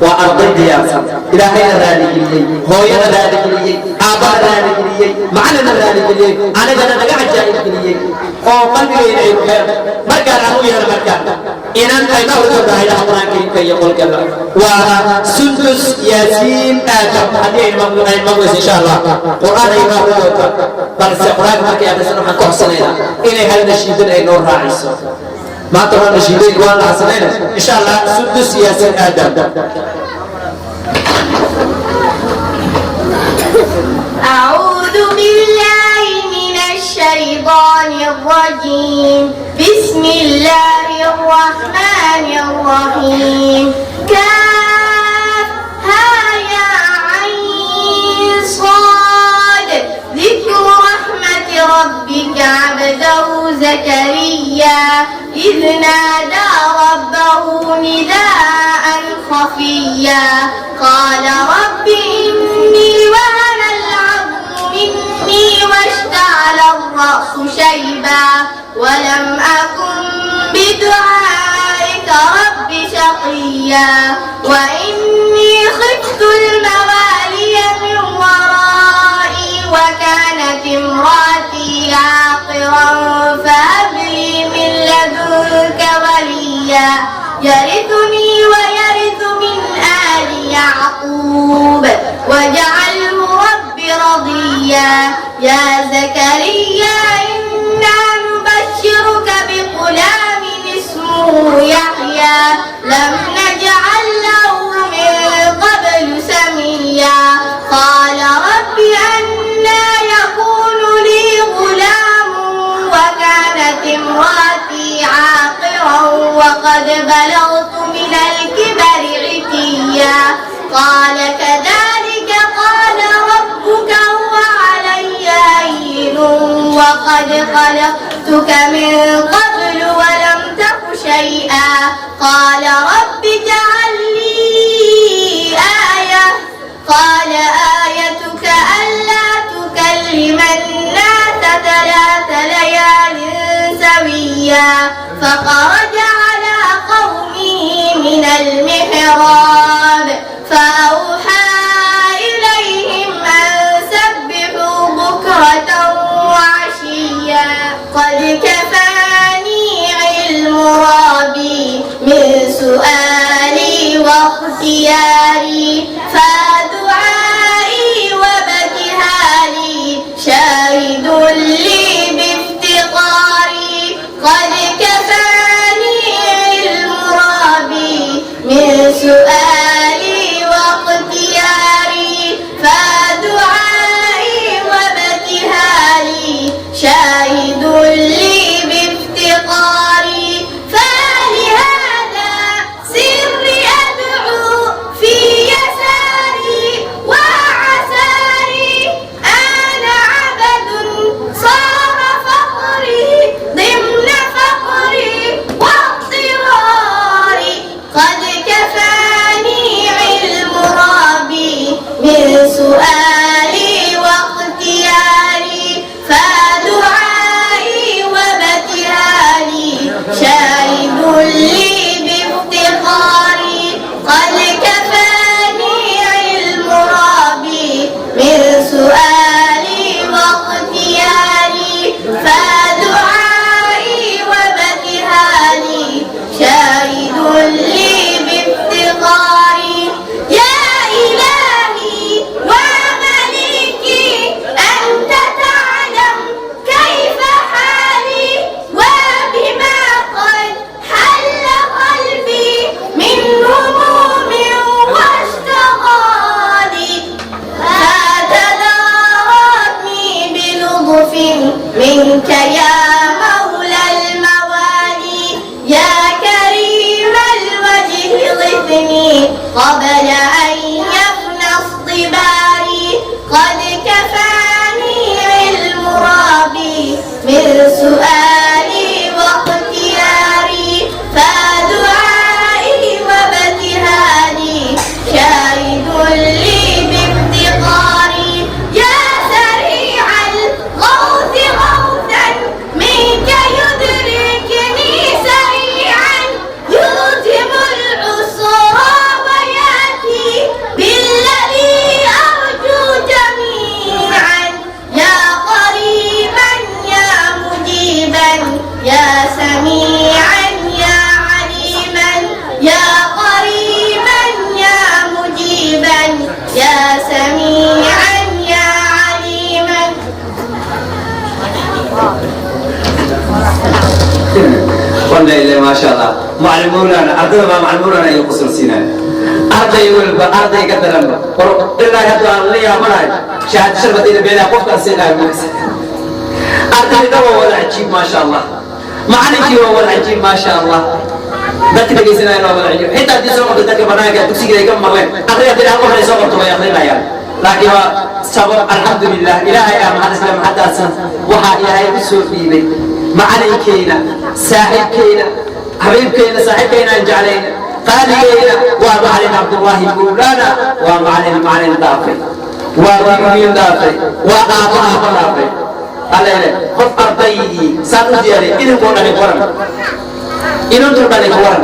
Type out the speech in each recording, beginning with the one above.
وأرضي دياسة إلهي ذلك لي هو ذلك لي أبا ذلك لي معنى ذلك لي أنا جانا نقع جائد لي أو قلبي إليه خير مركان أبوي المركان إن أنت نورد إلى أمرك كي يقول كذا وسندس ياسين آدم هذه المغلس إن شاء الله قرآن إمام بل سيقرأ مركي أنا سنة حكوح سنين إلي هل نشيدين أي نور راعيس ما ترى نشيدين وانا سنين إن شاء الله سندس ياسين آدم أعوذ بالله من الشيطان الرجيم بسم الله الرحمن الرحيم كافها يا عين صاد ذكر رحمة ربك عبده زكريا إذ نادى ربه نداء خفيا قال رب إني وهن العظم مني واشتعل الرأس شيبا ولم أكن بدعائك رب شقيا وإني خفت الموالي من ورائي وكانت امرأتي عاقرا فهب لي من لدنك وليا يرثني ويرث من آل يعقوب واجعله رب رضيا يا زكريا إنا نبشرك بغلام اسمه يحيى لم نجعل له من قبل سميا قال رب أنى يكون لي غلام وكانت امرأتي عاقرا وقد بلغت من الكبر عتيا قال كذلك قال ربك هو علي هين وقد خلقتك من قبل ولم تك شيئا قال رب اجعل لي آية قال آيتك ألا تكلم الناس 3 ليال سويا فخرج على قومه من المحراب فأوحى إليهم أن سبحوا بكرة وعشيا قد كفاني علم ربي من سؤالي واختياري فدعائي وابتهالي شاهد لي بافتقاري قد كفاني علم ربي من سؤالي واختياري فدعائي وابتهالي شاهد لي بافتقاري فلهذا سري أدعو في يساري وعساري أنا عبد صار فقري ضمن فقري واضطراري قد كفاني علم ربي من سؤالي واختياري فدعائي وابتهالي شاهد لي بافتقاري قد كفاني علم ربي من سؤالي واختياري فدعائي وابتهالي شاهد لي بافتقاري يا إلهي ومليكي أنت تعلم كيف حالي وبما قد حل قلبي من هموم واشتغالي فتداركني بلطف منك يا مولى الموالي يا كريم الوجه ضفني قبل أن يفنى اصطباري قد كفاني علم ربي من سؤالي واختياري فدعائي وابتهالي شاهد لي بافتقاري يا سريع الغوث غوثا منك يدركني سريعا يلزم العسرى ويأتي إلا ما شاء الله معلم مولانا أرضنا ما معلم مولانا يقصر سنان أرضي يقول أرضي قدر الله إلا يهدو لي أمراي شاهد شربتي بين أقفك السنان أرضي دوا ولا عجيب ما شاء الله معلم جوا ولا عجيب ما شاء الله dadka dhageysanayna wada ciyo inta hadii soo qorto dadka banaanka dugsiga ka maqleen akhriya tii aan waxay soo qorto way akhrinayaan laakiin waa sabab alxamdulillah ilaahay ama hadislam hadasan waxa ilaahay u soo dhiibay macalinkeena saaxiibkeena habiibkeena saaxiibkeena jaclayna qaaligeena waa macalin abdullahi buulana waa macalin daafay waa wiil daafay waa aabaha daafay alayna qof ardaydi saan u diyaariyay inuu qoran qoran inuu turbalay qoran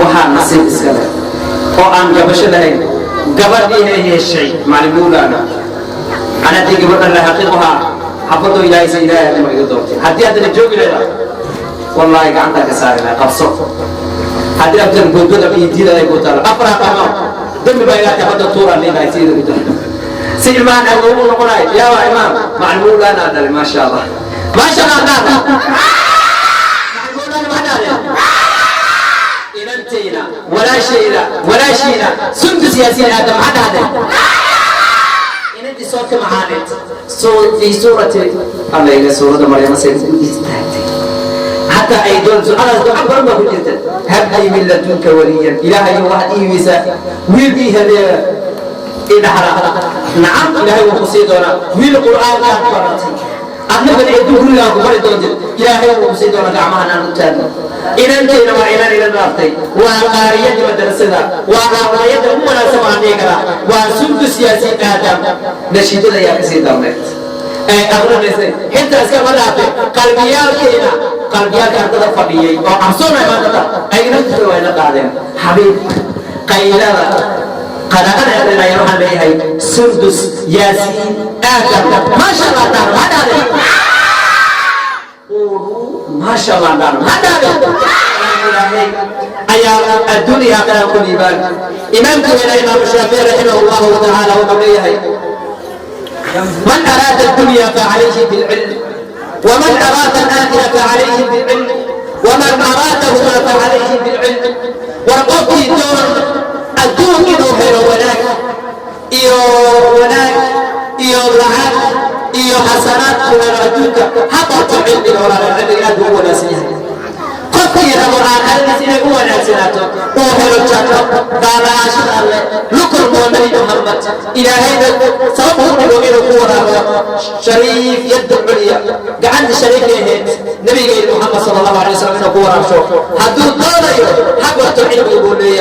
waxaa nasiib iska leh oo aan gabasho lahayn gabadhii heshay macluulana ana tii gabadha la xaqiiqaha xafado ilaahay sayidaaha ma iga doortay haddii aad joogi leedahay wallahi gacanta ka saarina qabso haddii aad goobada biidida ay ku taal afra qama dambi baa ilaahay xafado tuura leedahay sayida ku taal سيدمان أبو نقولي يا إمام معلوم لنا دل ما شاء الله ما شاء الله معلوم لنا ما دل إنتينا ولا شينا سنت سياسيين هذا ما هذا إن أنت صوت معاند صوت في سورة الله إلى سورة مريم سيدنا حتى أيضا أنا أعبر ما كنت هب لي من لدنك وليا إلهي وحدي وسا ويبي هذا إذا حرام نعم إلهي وقصيدنا من القرآن لا تقرأتي أنا بدي أدخل لها قبل دونج إلهي وقصيدنا كعمانا نتان إن أنت إنما إلى النارتي وقارية مدرسنا وقارية أمنا سمعني كلا وسنت سياسي آدم نشيد لها كسيد أمرت أقول نسي أنت أسكت ملاته قلبيال كينا قلبيال كأنت فقية وأحسن ما تدا أين تدور وين قادم حبيب قيلا قرأنا لنا يروح عليه سندس ياسين آدم ما شاء الله دار هذا ما شاء الله دار هذا أيام الدنيا كان كل بال إمامكم إلى إمام الشافعي رحمه الله تعالى وقبله من أراد الدنيا فعليه بالعلم ومن أراد الآخرة فعليه بالعلم ومن أرادهما فعليه بالعلم ورقبه دور الدون إنه خير وناك إيو لعاب إيو حسنات ولا ردوك حطت علم ولا العلم هو ناسيه قفير القرآن الذين هو ناسيناته وخير الجنة قال عاشر الله لكل مؤمن محمد إلى هذا سببه نبغي قوة شريف يد العليا قعد شريف يهد نبي محمد صلى الله عليه وسلم قوة شوف حدود دولة حقت علم يقول لي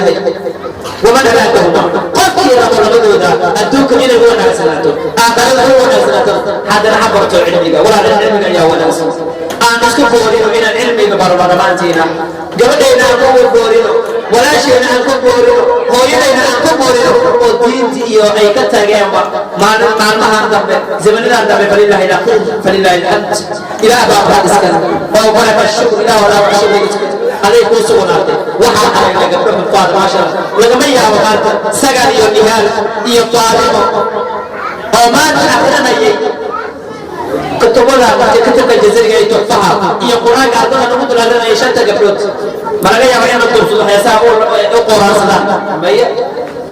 ومن أرادهما قفير القرآن الدوك من هو ناسيناته آخر هو ناسيناته هذا حقت علمك ولا العلم يا ولا أنا أشكبورينو من العلم ببربرمانتينا قبلنا أنكم بورينو ولا شيء أنكم بورينو هوينا أنكم بورينو ودينتي يو أي كتاعيا ما نعلمها دم زمننا دم فلله الحمد إلى أبا إسكان وبارك الشكر إلى ولا الشكر عليكم سبحانه وحنا علينا قبل الفار ما شاء الله لما يا وقت سجل يونيهال يطالب وما نحن نيجي كتبنا كتب الجزيرة يتوفاها هي قرآن قاعدنا نقول لنا إيش أنت قبلت مرة يا مريم تقول سبحان الله يسأل القرآن سلام